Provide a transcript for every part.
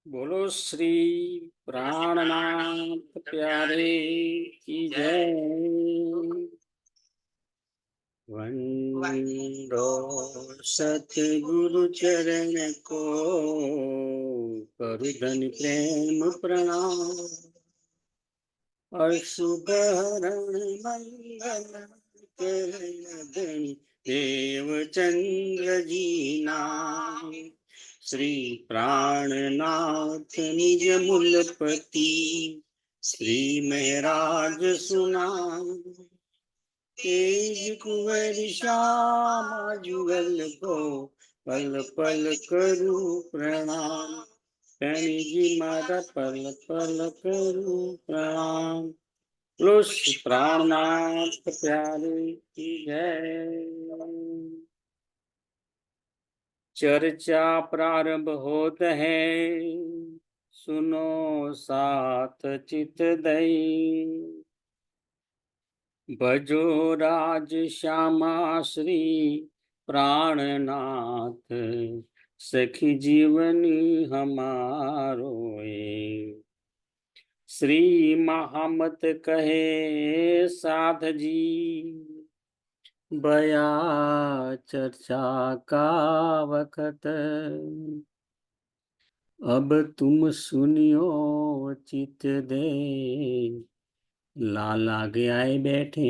बोलो श्री प्राणनाथ प्यारे की जय। वंदो सतगुरु चरण को, करु धन प्रेम प्रणाम। और शुभ हरण मंगल धनी देव चंद्र जी नाम। श्री प्राणनाथ निज मूलपति, श्री महराज सुनाम। तेज कुंवर श्याम जुगल को, पल पल करू प्रणाम। प्रेमी जी माता पल पल करू प्रणाम। बोलो श्री प्राणनाथ प्यारे की जय। चर्चा प्रारंभ होत है, सुनो साथ चित दई। भजो राज श्यामा श्री प्राणनाथ, सखी जीवनी हमारो ए। श्री महामत कहे साध जी, बया चर्चा का वक्त। अब तुम सुनियो चित दे, लाला आए बैठे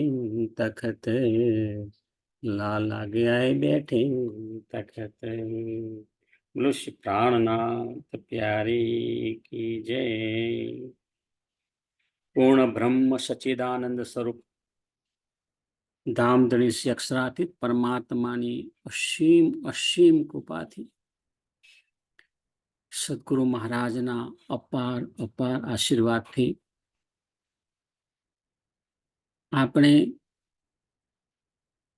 तखत। लाला आए बैठे तखत। बोलो श्री प्राणनाथ प्यारे की जय। पूर्ण ब्रह्म सच्चिदानंद स्वरूप धामधनी से अक्षरातीत परमात्माની અસીમ અસીમ કૃપાથી સદગુરુ મહારાજના અપાર અપાર આશીર્વાદથી આપણે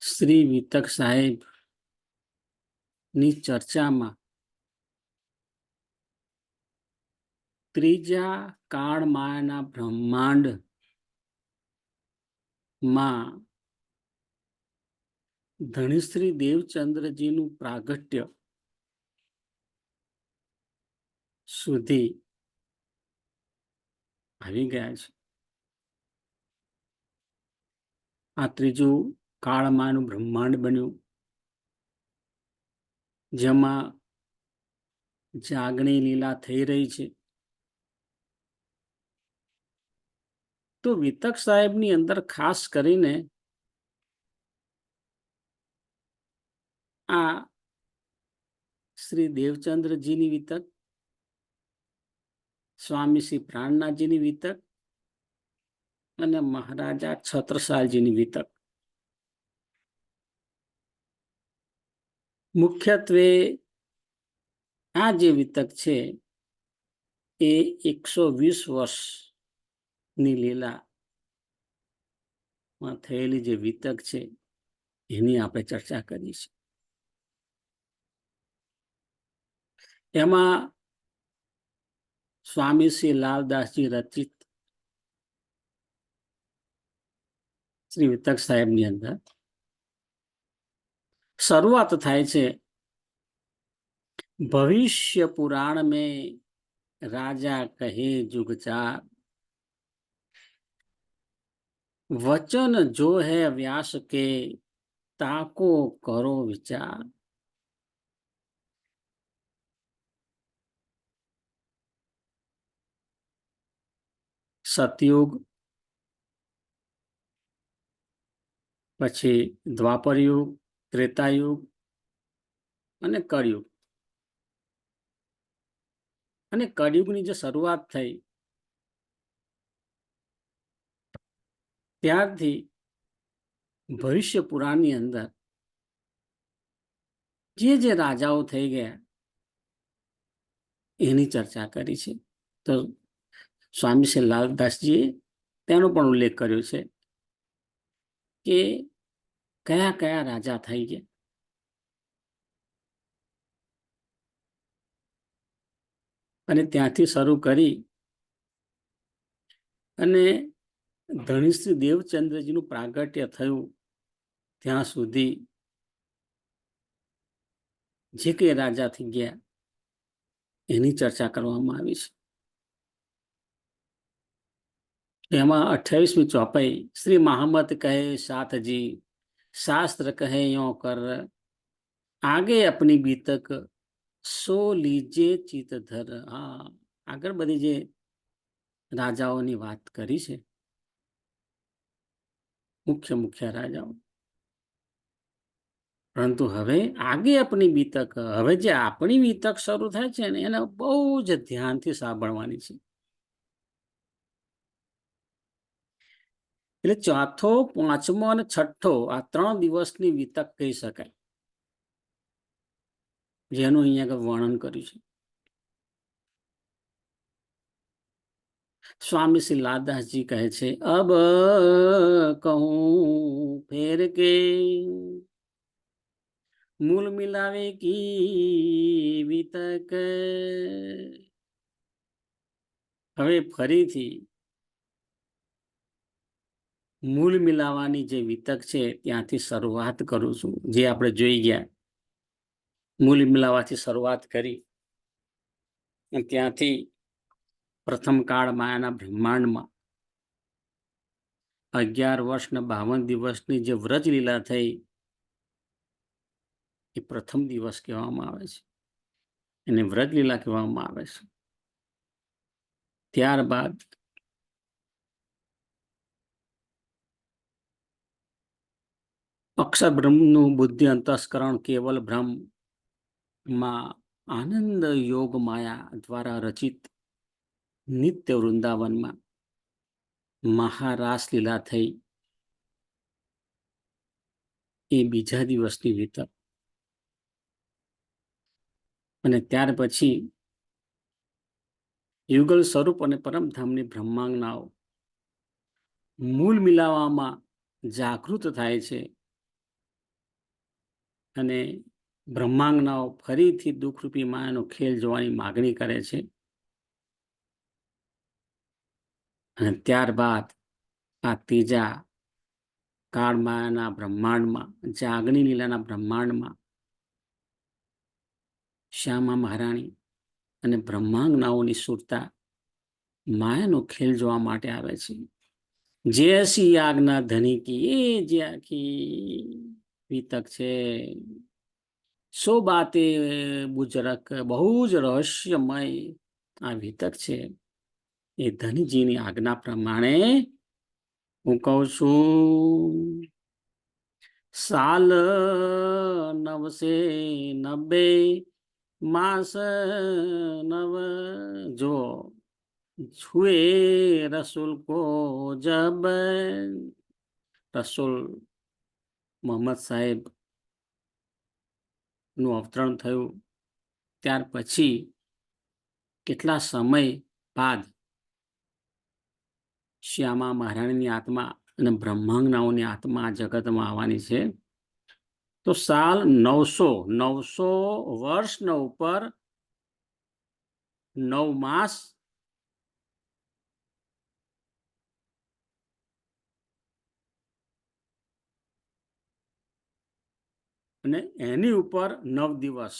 શ્રી વિતક સાહેબની ચર્ચામાં ત્રીજા કાળમાયાના બ્રહ્માંડમાં ધણીશ્રી દેવચંદ્રજીનું પ્રાગટ્ય સુધી આવી ગયા છે. આ ત્રીજું કાળમાનું બ્રહ્માંડ બન્યું, જેમાં જાગણી લીલા થઈ રહી છે. તો વિતક સાહેબની અંદર ખાસ કરીને આ શ્રી દેવચંદ્રજીની વિતક, સ્વામી શ્રી પ્રાણનાથજીની વિતક અને મહારાજા છત્રસાલજીની વિતક મુખ્યત્વે આ જે વિતક છે એ 120 વર્ષની લીલામાં થયેલી જે વિતક છે એની આપણે ચર્ચા કરી છે. એમાં સ્વામી શ્રી લાલદાસજી રચિત શ્રી વિતક સાહેબની અંદર શરૂઆત થાય છે, ભવિષ્ય પુરાણ में राजा कहे जुग चार, वचन जो है व्यास के ताको करो विचार। સતયુગ, પછી દ્વાપર યુગ, ત્રેતાયુગ અને કળયુગ. અને કળયુગની જે શરૂઆત થઈ ત્યારથી ભવિષ્ય પુરાણની અંદર જે રાજાઓ થઈ ગયા એની ચર્ચા કરી છે. તો સ્વામી શ્રી લાલદાસજીએ તેનો પણ ઉલ્લેખ કર્યો છે કે કયા કયા રાજા થઈ ગયા. અને ત્યાંથી શરૂ કરી અને ધણીશ્રી દેવચંદ્રજીનું પ્રાગટ્ય થયું ત્યાં સુધી જે કંઈ રાજા થઈ ગયા એની ચર્ચા કરવામાં આવી છે. એમાં 28મી ચોપાઈ શ્રી મહામત કહે સાથજી, શાસ્ત્ર કહે યો કર, આગે અપની બીતક સો લીજે ચિત ધર. હા, આગળ બધી જે રાજાઓની વાત કરી છે, મુખ્ય રાજાઓ, પરંતુ હવે આગે આપણી બીતક, હવે જે આપણી બીતક શરૂ થાય છે ને એને બહુ જ ધ્યાનથી સાંભળવાની છે. એટલે ચોથો, પાંચમો અને છઠ્ઠો આ 3 દિવસની વિતક કહી શકાય, જેનું અહીંયા વર્ણન કર્યું છે. સ્વામી શ્રી લાલદાસજી કહે છે, અબ કહું ફેર કે મૂલ મિલાવે કી વિતક. હવે ફરીથી મૂલ મિલાવાની જે વિતક છે ત્યાંથી શરૂઆત કરું છું. જે આપણે જોઈ ગયા, મૂલ મિલાવાથી શરૂઆત કરી, ત્યાંથી પ્રથમ કાળ માયાના બ્રહ્માંડમાં 11 વર્ષ ને 52 દિવસની જે વ્રજ લીલા થઈ, એ પ્રથમ દિવસ કહેવામાં આવે છે, એને વ્રજ લીલા કહેવામાં આવે છે. ત્યારબાદ અક્ષર બ્રહ્મનું બુદ્ધિ અંતસ્કરણ કેવલ બ્રહ્મમાં આનંદ યોગ માયા દ્વારા રચિત નિત્ય વૃંદાવનમાં મહારાસ લીલા થઈ, એ બીજા દિવસની વિતક. અને ત્યાર પછી યુગલ સ્વરૂપ અને પરમધામની બ્રહ્માંગનાઓ મૂળ મિલાવામાં જાગૃત થાય છે, અને બ્રહ્માંગનાઓ ફરીથી દુઃખરૂપી માયાનો ખેલ જોવાની માગણી કરે છે. અને ત્યારબાદ આ ત્રીજા કાળ માયાના બ્રહ્માંડમાં, જાગણી લીલાના બ્રહ્માંડમાં શ્યામા મહારાણી અને બ્રહ્માંગનાઓની સુરતા માયાનો ખેલ જોવા માટે આવે છે. જેસી આજ્ઞા ધની કી, એ જે આખી વિતક છે, સો બાતે બુજરક, બહુ જ રહસ્યમય આ વિતક છે. એ ધનજીની આજ્ઞા પ્રમાણે હું કહું છું. સાલ 990 માસ 9 જો છુએ રસૂલ કો જબ, રસૂલ મોહમ્મદ સાહેબ નું અવતરણ થયું, ત્યાર પછી કેટલા સમય બાદ શ્યામા મહારાણીની આત્મા અને બ્રહ્માંગનાઓની આત્મા આ જગતમાં આવવાની છે. તો સાલ 900 વર્ષના ઉપર 9 માસ અને એની ઉપર 9 દિવસ,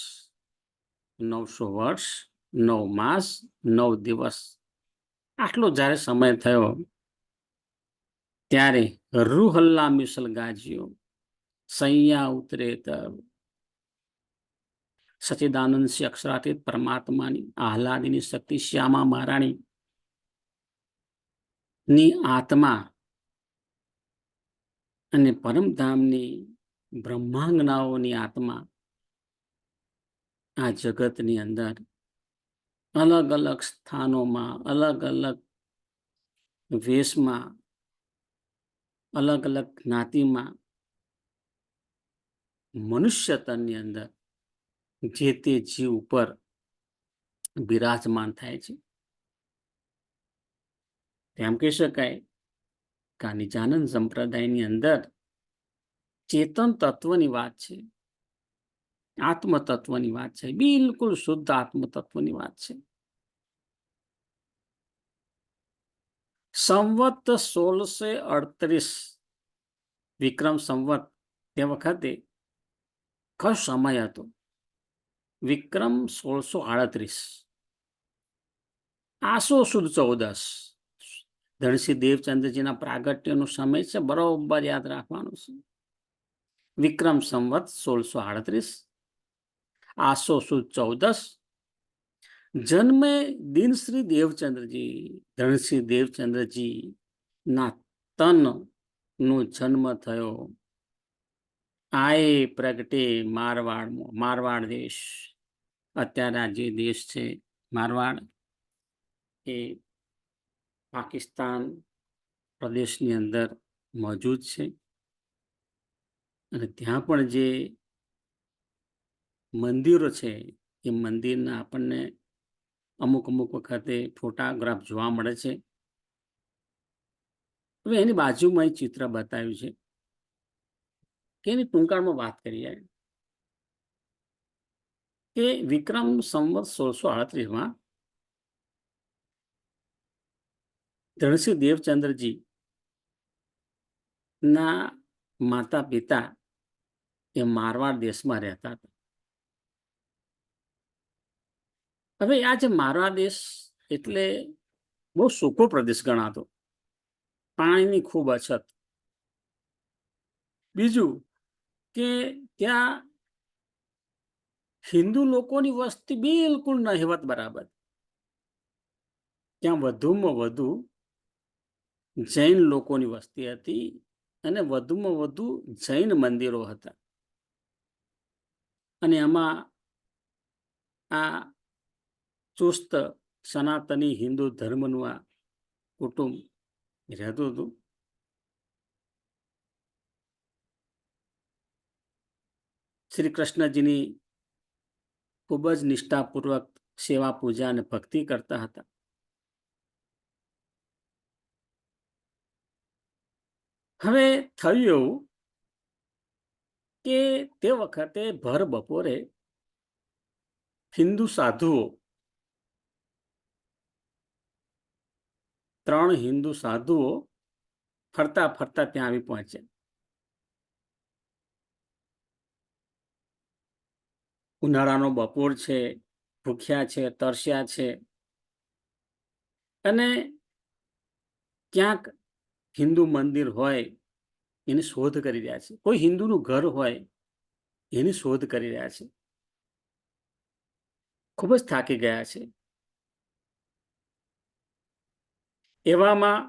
900 વર્ષ, 9 માસ, 9 દિવસ, આટલો જ્યારે સમય થયો, ત્યારે રૂહલ્લા મિસલ ગાજીઓ, સૈયા ઉતરે તબ સચિદાનંદ સે અક્ષરાતીત પરમાત્માની આહલાદીની શક્તિ શ્યામા મહારાણી ની આત્મા અને પરમધામની બ્રહ્માંગનાઓની આત્મા આ જગતની અંદર અલગ અલગ સ્થાનોમાં, અલગ અલગ વેશમાં, અલગ અલગ જ્ઞાતિમાં, મનુષ્ય તનની અંદર જે તે જીવ ઉપર બિરાજમાન થાય છે. તેમ કહી શકાય કે આ નિજાનંદ સંપ્રદાયની અંદર ચેતન તત્વની વાત છે, આત્મ તત્વની વાત છે, બિલકુલ શુદ્ધ આત્મ તત્વની વાત છે. સંવત 1638 વિક્રમ સંવત, તે વખતે કયો સમય હતો? વિક્રમ 1638. આસો સુદ 14 ધનસિંહ દેવચંદ્રજીના પ્રાગટ્યનો સમય છે, બરોબર યાદ રાખવાનું છે. વિક્રમ સંવત 1638, આસો સુદ 14, જન્મે દિન શ્રી દેવચંદ્રજી, ધનસિંહ દેવચંદ્રજી ના તન નો જન્મ થયો. આએ પ્રગટે મારવાડ દેશ, અત્યારે આ જે દેશ છે મારવાડ એ પાકિસ્તાન પ્રદેશની અંદર મોજૂદ છે. અને ત્યાં પણ જે મંદિરો છે એ મંદિરના આપણને અમુક વખતે ફોટોગ્રાફ જોવા મળે છે. હવે એની બાજુમાં એક ચિત્ર બતાવ્યું છે કે એની ટૂંકાણમાં વાત કરીએ કે વિક્રમ સંવત 1638માં ધનસિંહ દેવચંદ્રજી ના માતા પિતા એ મારવાડ દેશમાં રહેતા હતા. હવે આ જે મારવાડ દેશ એટલે બહુ સૂકો પ્રદેશ ગણાતો, પાણીની ખૂબ અછત. બીજું કે ત્યાં હિન્દુ લોકોની વસ્તી બિલકુલ નહિવત બરાબર. ત્યાં વધુમાં વધુ જૈન લોકોની વસ્તી હતી અને વધુમાં વધુ જૈન મંદિરો હતા. અને એમાં આ ચુસ્ત સનાતની હિન્દુ ધર્મનું આ કુટુંબ રહેતું હતું. શ્રી કૃષ્ણજીની ખૂબ જ નિષ્ઠાપૂર્વક સેવા પૂજા અને ભક્તિ કરતા હતા. હવે થયું એવું કે તે વખતે ભર બપોરે હિન્દુ સાધુઓ, 3 હિન્દુ સાધુઓ ફરતા ફરતા ત્યાં આવી પહોંચ્યા. ઉનાળાનો બપોર છે, ભૂખ્યા છે, તરસ્યા છે અને ક્યાંક હિન્દુ મંદિર હોય એની શોધ કરી રહ્યા છે, કોઈ હિન્દુનું ઘર હોય એની શોધ કરી રહ્યા છે. ખૂબ જ થાકી ગયા છે. એવામાં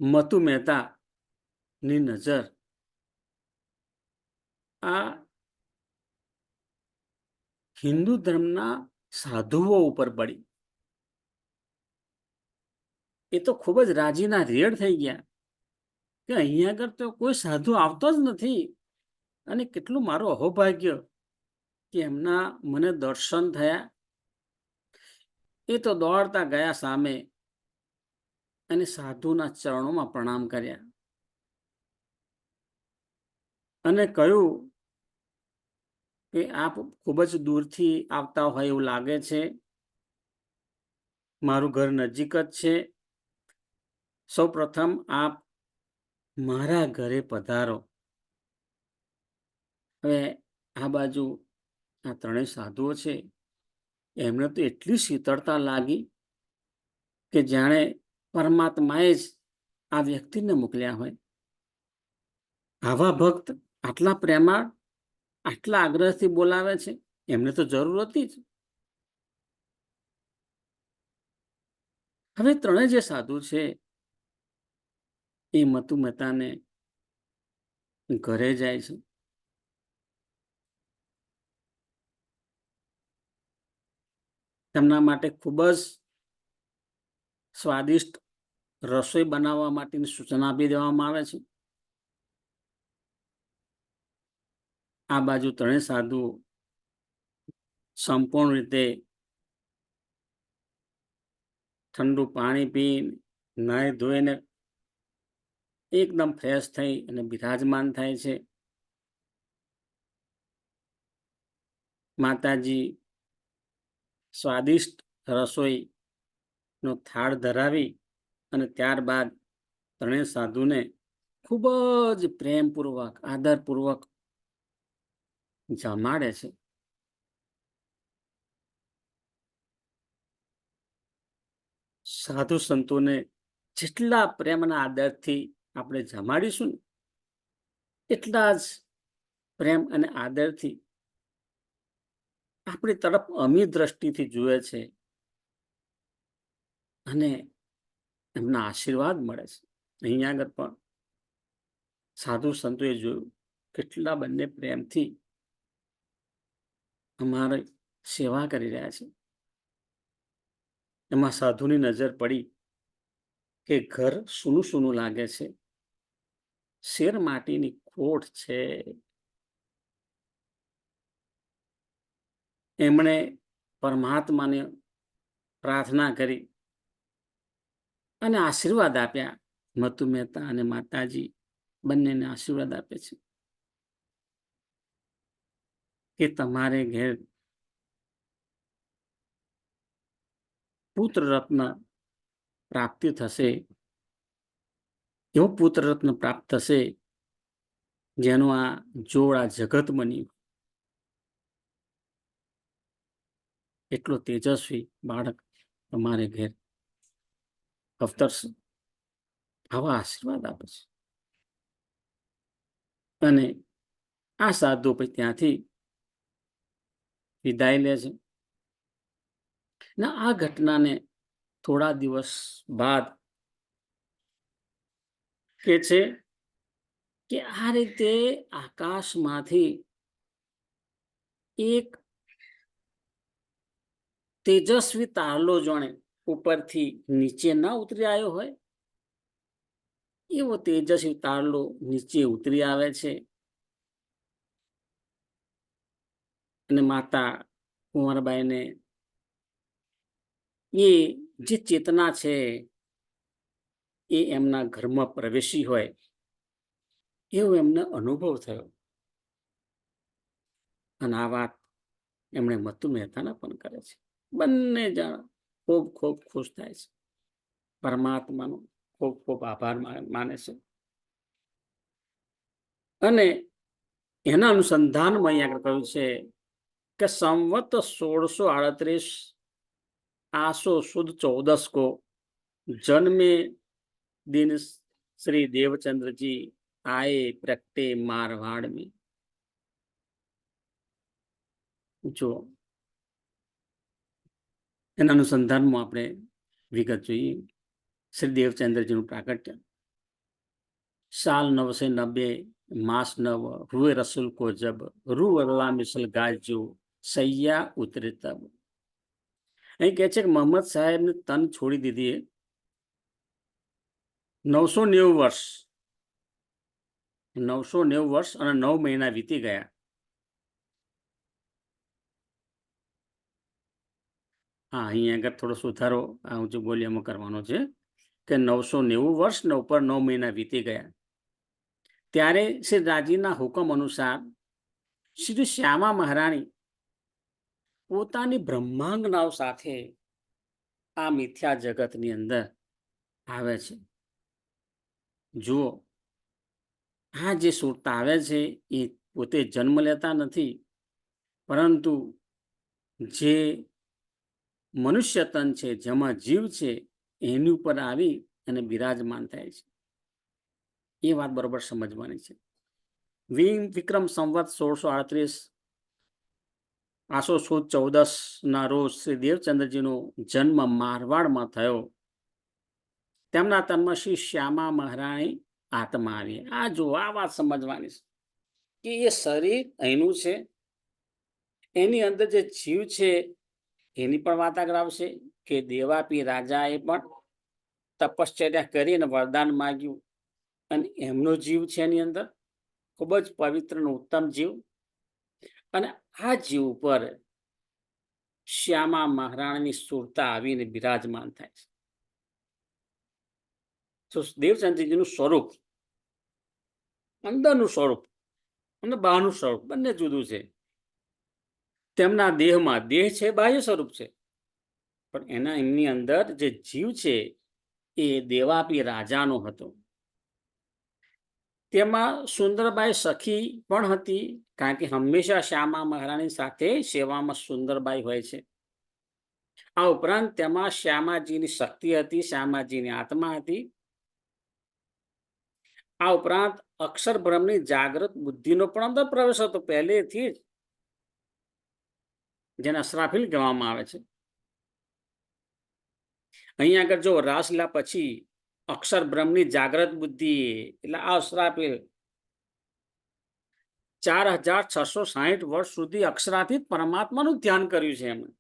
મતુ મહેતાની નજર આ હિન્દુ ધર્મના સાધુઓ ઉપર પડી. એ તો ખૂબ જ રાજીના રેડ થઈ ગયા કે અહીંયા આગળ તો કોઈ સાધુ આવતો જ નથી અને કેટલું મારું અહોભાગ્ય કે એમના મને દર્શન થયા. એ તો દોડતા ગયા સામે અને સાધુના ચરણોમાં પ્રણામ કર્યા અને કહ્યું કે આપ ખૂબ જ દૂરથી આવતા હોય એવું લાગે છે, મારું ઘર નજીક જ છે, સૌ પ્રથમ આપ મારા ઘરે પધારો. હવે આ બાજુ આ 3 સાધુઓ છે એમને તો એટલી શીતળતા લાગી કે જાણે પરમાત્માએ જ આ વ્યક્તિને મોકલ્યા હોય. આવા ભક્ત આટલા પ્રેમાળ, આટલા આગ્રહથી બોલાવે છે, એમને તો જરૂર હતી જ. હવે 3 જે સાધુ છે એ મતુ મહેતાને ઘરે જાય છે. તેમના માટે ખૂબ જ સ્વાદિષ્ટ રસોઈ બનાવવા માટેની સૂચના આપી દેવામાં આવે છે. આ બાજુ 3 સાધુ સંપૂર્ણ રીતે ઠંડુ પાણી પી, નાહી ધોઈને એકદમ ફ્રેશ થઈ અને બિરાજમાન થાય છે. માતાજી સ્વાદિષ્ટ રસોઈનો થાળ ધરાવી અને ત્યારબાદ 3 સાધુને ખૂબ જ પ્રેમપૂર્વક, આદરપૂર્વક જમાડે છે. સાધુ સંતોને જેટલા પ્રેમના આદરથી આપણે જમાડીશું ને, એટલા જ પ્રેમ અને આદરથી આપણી તરફ અમી દ્રષ્ટિથી જુએ છે અને એમના આશીર્વાદ મળે છે. અહીંયા આગળ પણ સાધુ સંતોએ જોયું કેટલા બંને પ્રેમથી અમારી સેવા કરી રહ્યા છે. એમાં સાધુની નજર પડી કે ઘર સૂનું સૂનું લાગે છે, શેર માટીની ખોટ છે. એમણે પરમાત્માને પ્રાર્થના કરી અને આશીર્વાદ આપ્યા. મતુ મહેતા અને માતાજી બંનેને આશીર્વાદ આપે છે કે તમારે ઘેર પુત્ર રત્ન પ્રાપ્તિ થશે, એવો પુત્ર રત્ન પ્રાપ્ત થશે જેનું આ જોડ આ જગત બન્યું. એટલો તેજસ્વી બાળક તમારે ઘેર અવતરશે. આવા આશીર્વાદ આપે છે. અને આ સાધુ પછી ત્યાંથી વિદાય લે છે. ના, આ ઘટનાને થોડા દિવસ બાદ કે છે કે આ રીતે આકાશમાંથી એક તેજસ્વી તારલો જાણે ઉપરથી નીચે ના ઉતરી આવ્યો હોય એવો તેજસ્વી તારલો નીચે ઉતરી આવે છે અને માતા કુંવરબાઈને એ જે ચેતના છે એ એમના ઘરમાં પ્રવેશી હોય એવો એમને અનુભવ થયો. અને આ વાત એમણે મતુ મહેતાને પણ કરે છે. બંને જણ ખૂબ ખૂબ ખુશ થાય છે, પરમાત્માનો ખૂબ ખૂબ આભાર માને છે. અને એના અનુસંધાનમાં અહીં આગળ કહ્યું છે કે સંવત 1638 आसो सुद 14 को जन्मे दिन श्री देवचंद्र जी आए प्रगटे मारवाड़ में. જો એના અનુસંધાનમાં આપણે વિગત જોઈએ. શ્રી દેવચંદ્રજીનું પ્રાગટ્ય साल 990 मास 9 हुए रसूल को जब रू अल्लाह मिसल गाजू सैया उतरे तब. અહીં કહે છે કે મોહમ્મદ સાહેબને તન છોડી દીધી 990 વર્ષ 990 વર્ષ અને 9 મહિના વીતી ગયા. હા, અહીં આગળ થોડો સુધારો હું જે બોલ્યામાં કરવાનો છે કે 990 વર્ષ ને ઉપર 9 મહિના વીતી ગયા. ત્યારે શ્રી રાજીના હુકમ અનુસાર શ્રી શ્યામા મહારાણી પોતાની બ્રહ્માંગનાઓ સાથે આ મિથ્યા જગતની અંદર આવે છે. જુઓ, આ જે સુરતા આવે છે એ પોતે જન્મ લેતા નથી, પરંતુ જે મનુષ્ય તન છે, જેમાં જીવ છે, એની ઉપર આવી અને બિરાજમાન થાય છે. એ વાત બરોબર સમજવાની છે. વિક્રમ સંવત 1638 આસો સુદ 14 ના રોજ શ્રી દેવચંદ્રજીનો જન્મ મારવાડમાં થયો. તેમના તનમાં શ્રી શ્યામા મહારાણી આત્મા આવી. આ જો આ વાત સમજવાની છે કે એ શરીર અહીંનું છે, એની અંદર જે જીવ છે એની પણ વાત આગળ આવશે કે દેવાપી રાજાએ પણ તપશ્ચર્યા કરીને વરદાન માગ્યું અને એમનો જીવ છે એની અંદર ખૂબ જ પવિત્ર અને ઉત્તમ જીવ. અને આ જીવ ઉપર શ્યામા મહારાણીની સુરતા આવીને બિરાજમાન થાય છે. તો દેવચંદ્રજીનું સ્વરૂપ, અંદરનું સ્વરૂપ અને બહારનું સ્વરૂપ બંને જુદું છે. તેમના દેહમાં દેહ છે, બાહ્ય સ્વરૂપ છે, પણ એમની અંદર જે જીવ છે એ દેવાપી રાજાનો હતો. તેમાં સુંદરબાઈ સખી પણ હતી, કારણ કે હંમેશા શ્યામા મહારાણી સાથે સેવામાં સુંદરબાઈ હોય છે. આ ઉપરાંત તેમાં શ્યામાજીની શક્તિ હતી, શ્યામાજીની આત્મા હતી. આ ઉપરાંત અક્ષર બ્રહ્મની જાગૃત બુદ્ધિનો પણ અંદર પ્રવેશ હતો પહેલેથી જ, જેને અસરાફીલ કહેવામાં આવે છે. અહીં આગળ જો રાસલીલા પછી અક્ષર બ્રહ્મની જાગૃત બુદ્ધિ એટલે આ અસરાફીલ 4660 વર્ષ સુધી અક્ષરાતીત પરમાત્માનું ધ્યાન કર્યું છે એમણે.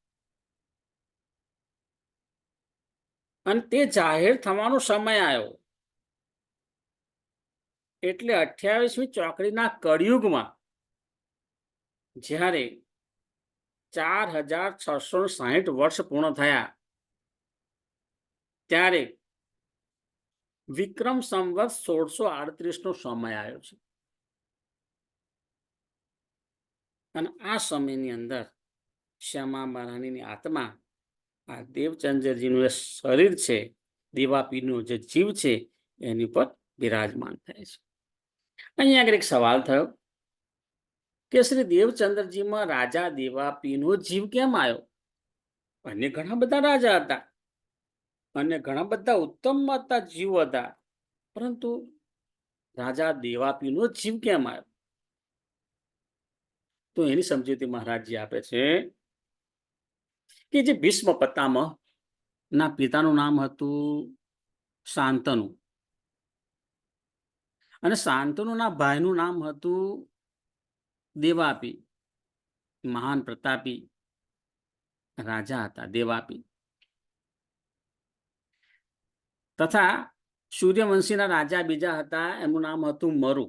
અને તે જાહેર થવાનો સમય આવ્યો એટલે 28મી ચોકડીના કળિયુગમાં જ્યારે 4660 વર્ષ પૂર્ણ થયા ત્યારે વિક્રમ સંવત 1638નો સમય આવ્યો છે. અને આ સમયની અંદર શ્યામા મહારાણીની આત્મા આ દેવચંદ્રજીનું જે શરીર છે, દેવાપીનો જે જીવ છે, એની પર બિરાજમાન થાય છે. અહીંયા આગળ એક સવાલ થયો કે શ્રી દેવચંદ્રજીમાં રાજા દેવાપીનો જીવ કેમ આવ્યો? અન્ય ઘણા બધા રાજા હતા અને ઘણા બધા ઉત્તમ હતા જીવ હતા, પરંતુ રાજા દેવાપીનો જીવ કેમ આવ્યો? તો એની સમજૂતી મહારાજજી આપે છે કે જે ભીષ્મ પિતામહ ના પિતાનું નામ હતું શાંતનુ અને શાંતનુના ભાઈનું નામ હતું દેવાપી. મહાન પ્રતાપી રાજા હતા દેવાપી. તથા સૂર્યવંશીના રાજા બીજા હતા, એમનું નામ હતું મરુ.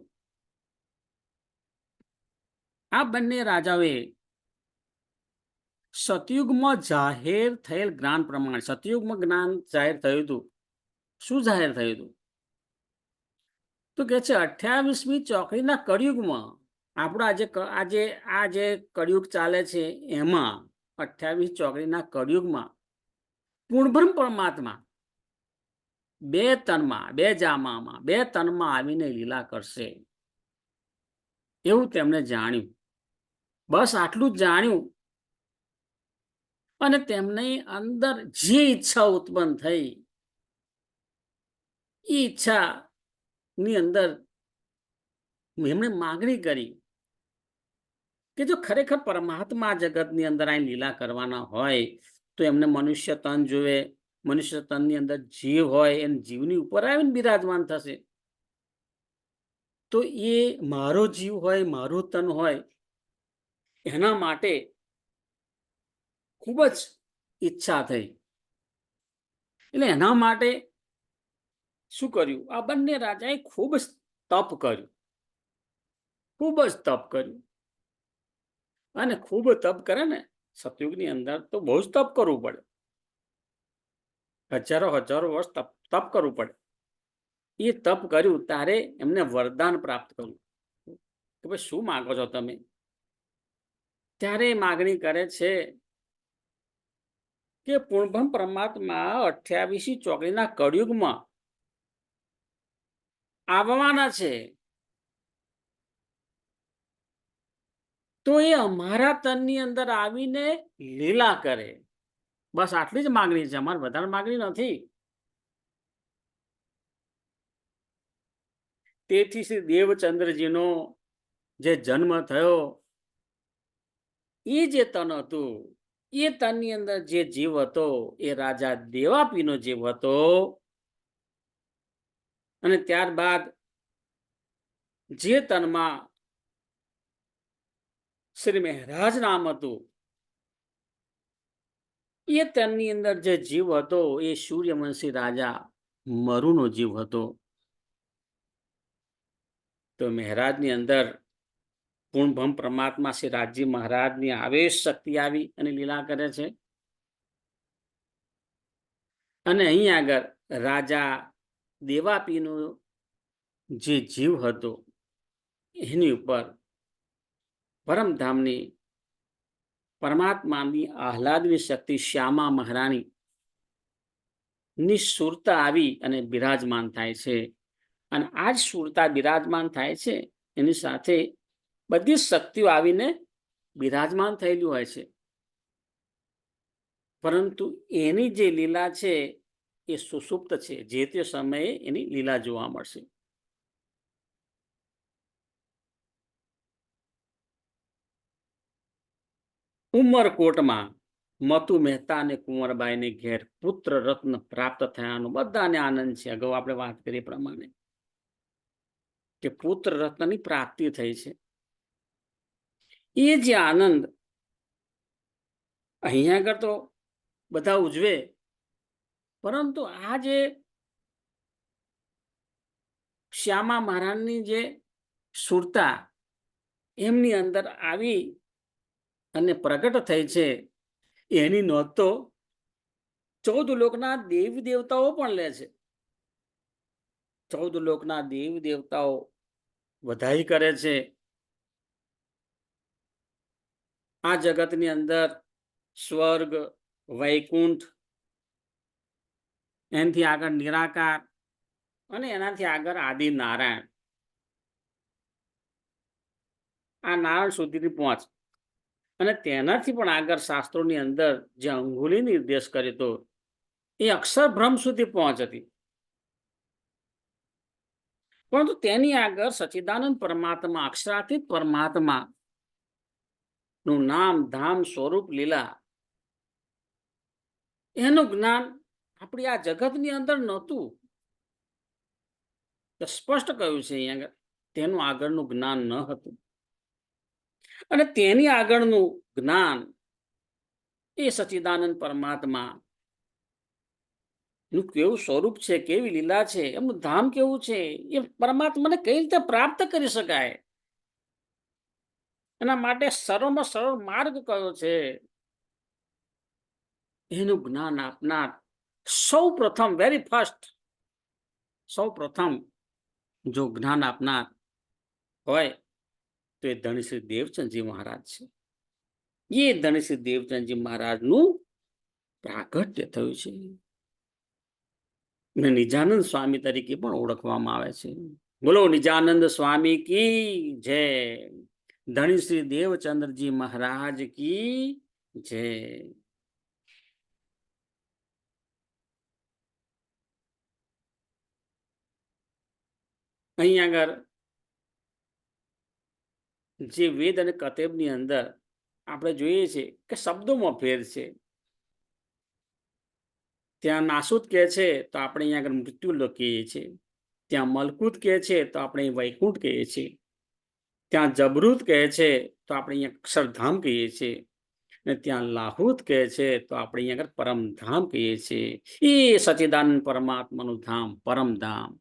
આ બંને રાજાઓએ સતયુગમાં જાહેર થયેલ જ્ઞાન પ્રમાણે, સતયુગમાં જ્ઞાન જાહેર થયું હતું. શું જાહેર થયું હતું? તો કે છે 28મી ચોકડીના કળિયુગમાં, આપણો આ જે કળિયુગ ચાલે છે એમાં 28મી ચોકડીના કળિયુગમાં પૂર્ણબ્રહ્મ પરમાત્મા બે તનમાં, બે જામામાં, બે તનમાં આવીને લીલા કરશે એવું તેમણે જાણ્યું. બસ આટલું જ જાણ્યું. અને તેમની અંદર જે ઈચ્છા ઉત્પન્ન થઈ એ ઈચ્છાની અંદર એમણે માગણી કરી કે જો ખરેખર પરમાત્મા જગતની અંદર આ લીલા કરવાના હોય તો એમને મનુષ્ય તન જોવે. મનુષ્ય તનની અંદર જીવ હોય, એને જીવની ઉપર આવીને બિરાજમાન થશે. તો એ મારો જીવ હોય, મારું તન હોય, એના માટે ખૂબ જ ઈચ્છા થઈ. એટલે એના માટે શું કર્યું? આ બંને રાજાએ ખૂબ જ તપ કર્યું, ખૂબ જ તપ કર્યું. અને ખૂબ તપ કરે ને, સતયુગની અંદર તો બહુ જ તપ કરવું પડે, હજારો વર્ષ તપ કરવું પડે. એ તપ કર્યું ત્યારે એમને વરદાન પ્રાપ્ત કર્યું કે ભાઈ શું માગો છો તમે? ત્યારે માગણી કરે છે કે પૂર્ણબ્રહ્મ પરમાત્મા 28મી ચોકડીના કળિયુગમાં આવવાના છે, તો એ અમારા તનની અંદર આવીને લીલા કરે. બસ આટલી જ માગણી છે, અમારે વધારે માગણી નથી. તેથી શ્રી દેવચંદ્રજીનો જે જન્મ થયો, એ જે તન હતું, એ તનની અંદર જે જીવ હતો એ રાજા દેવાપીનો જીવ હતો. અને ત્યારબાદ જે તનમાં શ્રી મહારાજ નામ હતું, એ તનની અંદર જે જીવ હતો એ સૂર્યવંશી રાજા મરુનો જીવ હતો. તો મહારાજની અંદર પૂર્ણબ્રહ્મ પરમાત્મા શ્રી રાજજી મહારાજની આવેશ શક્તિ આવી અને લીલા કરે છે. અને અહીં આગળ રાજા દેવાપીનો જે જીવ હતો એની ઉપર પરમધામની પરમાત્માની આહલાદની શક્તિ શ્યામા મહારાણી ની સુરતા આવી અને બિરાજમાન થાય છે. અને આ જ સુરતા બિરાજમાન થાય છે, એની સાથે બધી શક્તિઓ આવીને બિરાજમાન થયેલી હોય છે. પરંતુ એની જે લીલા છે એ સુષુપ્ત છે, જે તે સમયે એની લીલા જોવા મળશે. ઉમરકોટમાં મતુ મહેતા અને કુંવરબાઈને ઘેર પુત્ર રત્ન પ્રાપ્ત થયાનો બધાને આનંદ છે. અગાઉ આપણે વાત કરી પ્રમાણે કે પુત્ર રત્નની પ્રાપ્તિ થઈ છે. એ જે આનંદ અહીંયા આગળ તો બધા ઉજવે, પરંતુ આ જે શ્યામા મહારાજની જે સુરતા એમની અંદર આવી અને પ્રગટ થઈ છે, એની નોંધ તો 14 લોકના દેવી દેવતાઓ પણ લે છે. 14 લોકના દેવી દેવતાઓ વધાઈ કરે છે. આ જગતની અંદર સ્વર્ગ, વૈકુંઠ, એનાથી આગળ નિરાકાર અને એનાથી આગળ આદિ નારાયણ, આ નારાયણ સુધીની પહોંચ, અને તેનાથી પણ આગળ શાસ્ત્રોની અંદર જે અંગુલી નિર્દેશ કર્યો હતો એ અક્ષરભ્રમ સુધી પહોંચ હતી. પરંતુ તેની આગળ સચ્ચિદાનંદ પરમાત્મા, અક્ષરાતીત પરમાત્મા નું નામ, ધામ, સ્વરૂપ, લીલા, એનું જ્ઞાન આપણી આ જગતની અંદર નહોતું. સ્પષ્ટ કહ્યું છે અહીંયા તેનું આગળનું જ્ઞાન ન હતું, અને તેની આગળનું જ્ઞાન એ સચ્ચિદાનંદ પરમાત્મા નું કેવું સ્વરૂપ છે, કેવી લીલા છે, એમનું ધામ કેવું છે, એ પરમાત્માને કઈ રીતે પ્રાપ્ત કરી શકાય, એના માટે સરળમાં સરળ માર્ગ કયો છે, એનું જ્ઞાન આપનાર સૌ પ્રથમ, વેરી ફર્સ્ટ, સૌ પ્રથમ જો જ્ઞાન આપનાર હોય તો એ ધણીશ્રી દેવચંદજી મહારાજ છે. એ ધણીશ્રી દેવચંદજી મહારાજનું પ્રાગટ્ય થયું છે. નિજાનંદ સ્વામી તરીકે પણ ઓળખવામાં આવે છે. બોલો નિજાનંદ સ્વામી કી જય. ધણીશ્રી દેવચંદ્રજી મહારાજ કી જય. અહીં આગળ જે વેદ અને કતેબની અંદર આપણે જોઈએ છે કે શબ્દોમાં ફેર છે. ત્યાં નાસુદ કહે છે તો આપણે અહીંયા આગળ મૃત્યુલોક કહીએ છીએ. ત્યાં મલકુત કહે છે તો આપણે વૈકુંઠ કહીએ છીએ. ત્યાં જબરૂત કહે છે તો આપણે અહીંયા અક્ષરધામ કહીએ છીએ. અને ત્યાં લાહુત કહે છે તો આપણે અહીંયા આગળ પરમધામ કહીએ છીએ. એ સચ્ચિદાનંદ પરમાત્માનું ધામ, પરમધામ.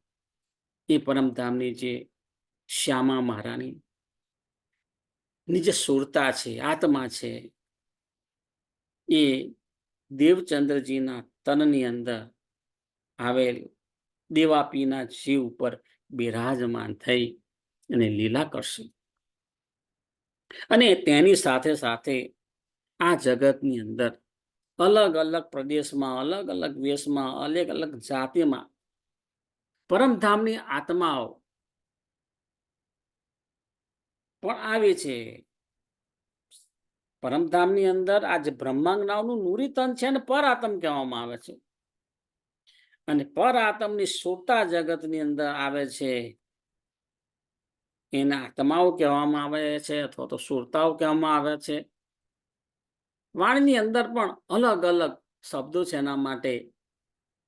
એ પરમધામની જે શ્યામા મહારાણી ની જે સુરતા છે, આત્મા છે, એ દેવચંદ્રજીના તનની અંદર આવેલ દેવાપીના શિવ ઉપર બિરાજમાન થઈ અને લીલા કરશે. અને તેની સાથે સાથે આ જગતની અંદર અલગ અલગ પ્રદેશમાં, અલગ અલગ વેશમાં, અલગ અલગ જાતિમાં પરમધામની આત્માઓ પણ આવે છે. પરમધામની અંદર આ જે બ્રહ્માંગ નામનું નુરીતન છે ને પર આત્મ કહેવામાં આવે છે. અને પર આત્મની સુરતા જગતની અંદર આવે છે, એના આત્માઓ કહેવામાં આવે છે, અથવા તો સુરતાઓ કહેવામાં આવે છે. વાણીની અંદર પણ અલગ અલગ શબ્દો છે એના માટે.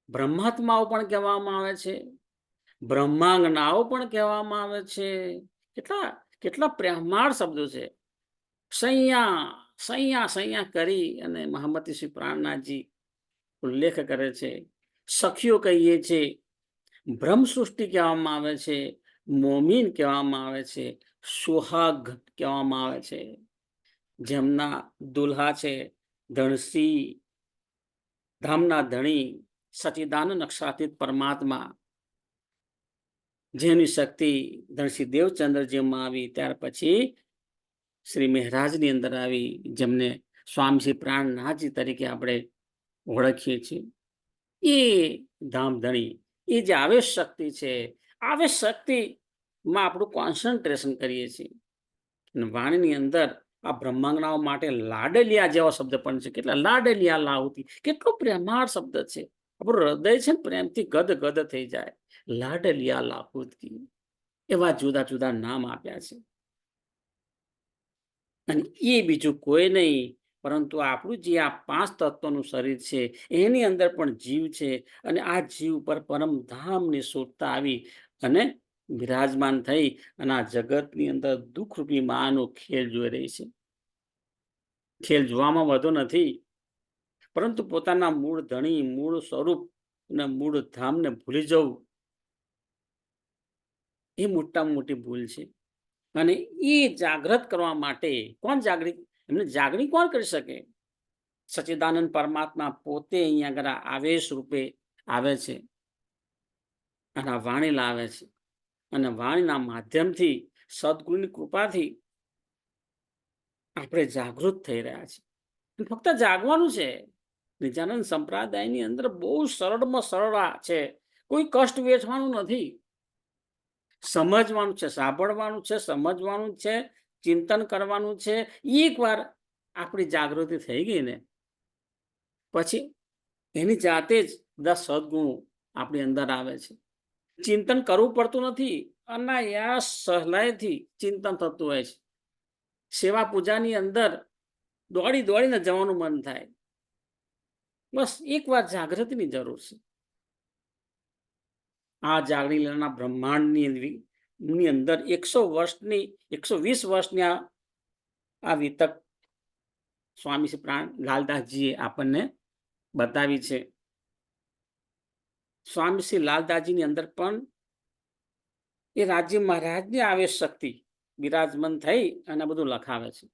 બ્રહ્માત્માઓ પણ કહેવામાં આવે છે, બ્રહ્માંગનાઓ પણ કહેવામાં આવે છે. કેટલા કેટલા પ્રેમાળ શબ્દો છે. સૈયા સૈયા સૈયા કરી અને મહામતી શ્રી પ્રાણનાથજી ઉલ્લેખ કરે છે. સખીઓ કહીએ છીએ, બ્રહ્મ સૃષ્ટિ કહેવામાં આવે છે, મોમીન કહેવામાં આવે છે, સુહાગ કહેવામાં આવે છે. જેમના દુલ્હા છે ધણસી, ધામના ધણી સચ્ચિદાનંદ અક્ષરાતીત પરમાત્મા, જેની શક્તિ ધણસી દેવચંદ્રજીમાં આવી, ત્યાર પછી શ્રી મહારાજની અંદર આવી, જેમને સ્વામી શ્રી પ્રાણનાથજી તરીકે આપણે ઓળખીએ છીએ. એ ધામધણી, એ જે આવેશ શક્તિ છે, આવેશ શક્તિમાં આપણું કોન્સન્ટ્રેશન કરીએ છીએ. અને વાણીની અંદર આ બ્રહ્માંગનાઓ માટે લાડલિયા જેવો શબ્દ પણ છે. કેટલા લાડલિયા લાવતી, કેટલો પ્રેમાળ શબ્દ છે. આપણું હૃદય છે ને પ્રેમથી ગદ થઈ જાય. લાડલિયા લાહુતી, એવા જુદા જુદા નામ આપ્યા છે. અને એ બીજું કોઈ નહીં પરંતુ આપણું જે આ 5 તત્વોનું શરીર છે, એની અંદર પણ જીવ છે. અને આ જીવ પર પરમધામની સુરતા આવી અને બિરાજમાન થઈ અને આ જગતની અંદર દુઃખરૂપી માનો ખેલ જોઈ રહી છે. ખેલ જોવામાં વધુ નથી, પરંતુ પોતાના મૂળ ધણી, મૂળ સ્વરૂપ અને મૂળ ધામને ભૂલી જવું એ મોટામાં મોટી ભૂલ છે. અને એ જાગૃત કરવા માટે કોણ જાગૃત, એમને જાગૃત કોણ કરી શકે? સચ્ચિદાનંદ પરમાત્મા પોતે અહીંયા આગળ આવેશ રૂપે આવે છે અને આ વાણી લાવે છે. અને વાણીના માધ્યમથી, સદગુરુની કૃપાથી આપણે જાગૃત થઈ રહ્યા છીએ. ફક્ત જાગવાનું છે. નિત્યાનંદ સંપ્રદાયની અંદર બહુ સરળમાં સરળ છે. કોઈ કષ્ટ વેઠવાનું નથી. સમજવાનું છે, સાંભળવાનું છે, સમજવાનું છે, ચિંતન કરવાનું છે. એકવાર આપણી જાગૃતિ થઈ ગઈ ને પછી એની જાતે જ બધા સદગુણો આપણી અંદર આવે છે. ચિંતન કરવું પડતું નથી, અનાયાસ સહેલાઈથી ચિંતન થતું હોય છે. સેવા પૂજાની અંદર દોડી દોડીને જવાનું મન થાય. બસ એકવાર જાગૃતિની જરૂર છે. આ જાગણી લીલાના બ્રહ્માંડની અંદર 120 વર્ષની આ વિતક સ્વામી શ્રી પ્રાણ લાલદાસજીએ આપણને બતાવી છે. સ્વામી શ્રી લાલદાસજીની અંદર પણ એ રાજ્ય મહારાજની આવેશ શક્તિ બિરાજમાન થઈ અને બધું લખાવે છે.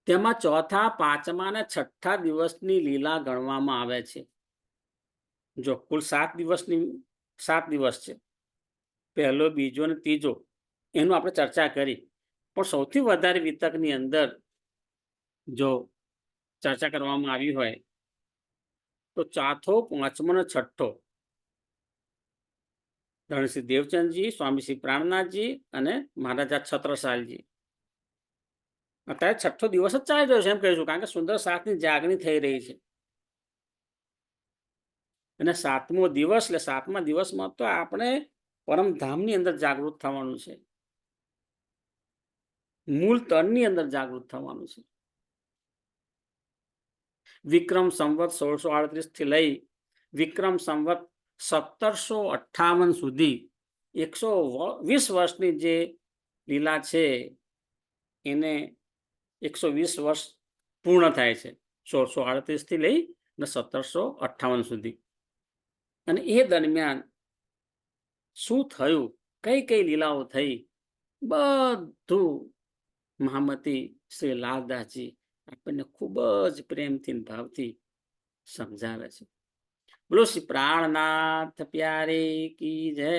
તેમાં ચોથા, પાંચમા અને છઠ્ઠા દિવસની લીલા ગણવામાં આવે છે. જો કુલ 7 દિવસ છે, પહેલો, બીજો અને ત્રીજો, એનું આપણે ચર્ચા કરી. પણ સૌથી વધારે વિતકની અંદર જો ચર્ચા કરવામાં આવી હોય તો ચોથો, પાંચમો અને છઠ્ઠો ધરણસિંહ દેવચંદજી, સ્વામી શ્રી પ્રાણનાથજી અને મહારાજા છત્રસાલજી. અત્યારે છઠ્ઠો દિવસ જ ચાલી રહ્યો છે એમ કહીશું, કારણ કે સુંદર સાતની જાગણી થઈ રહી છે. અને 7મો દિવસ એટલે 7મા દિવસમાં તો આપણે પરમધામની અંદર જાગૃત થવાનું છે. મૂળ તળની અંદર જાગૃત થવાનું છે. વિક્રમ સંવત 1638 થી લઈ વિક્રમ સંવત 1758 સુધી 120 વર્ષની જે લીલા છે એને 120 વર્ષ પૂર્ણ થાય છે. 1638 થી લઈ અને 1758 સુધી. અને એ દરમિયાન શું થયું, કઈ કઈ લીલાઓ થઈ, બધું મહામતી શ્રી લાલદાસજી આપણને ખૂબ જ પ્રેમથી ભાવથી સમજાવે છે. બોલો શ્રી પ્રાણનાથ પ્યારે કી જય,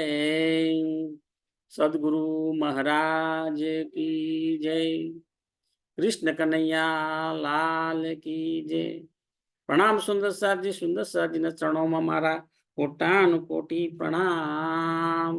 સદગુરુ મહારાજ કી જય, કૃષ્ણ કનૈયા લાલ કી જય. પ્રણામ સુંદર સારજીના ચરણોમાં મારા કોટાનુકોટી પ્રણામ.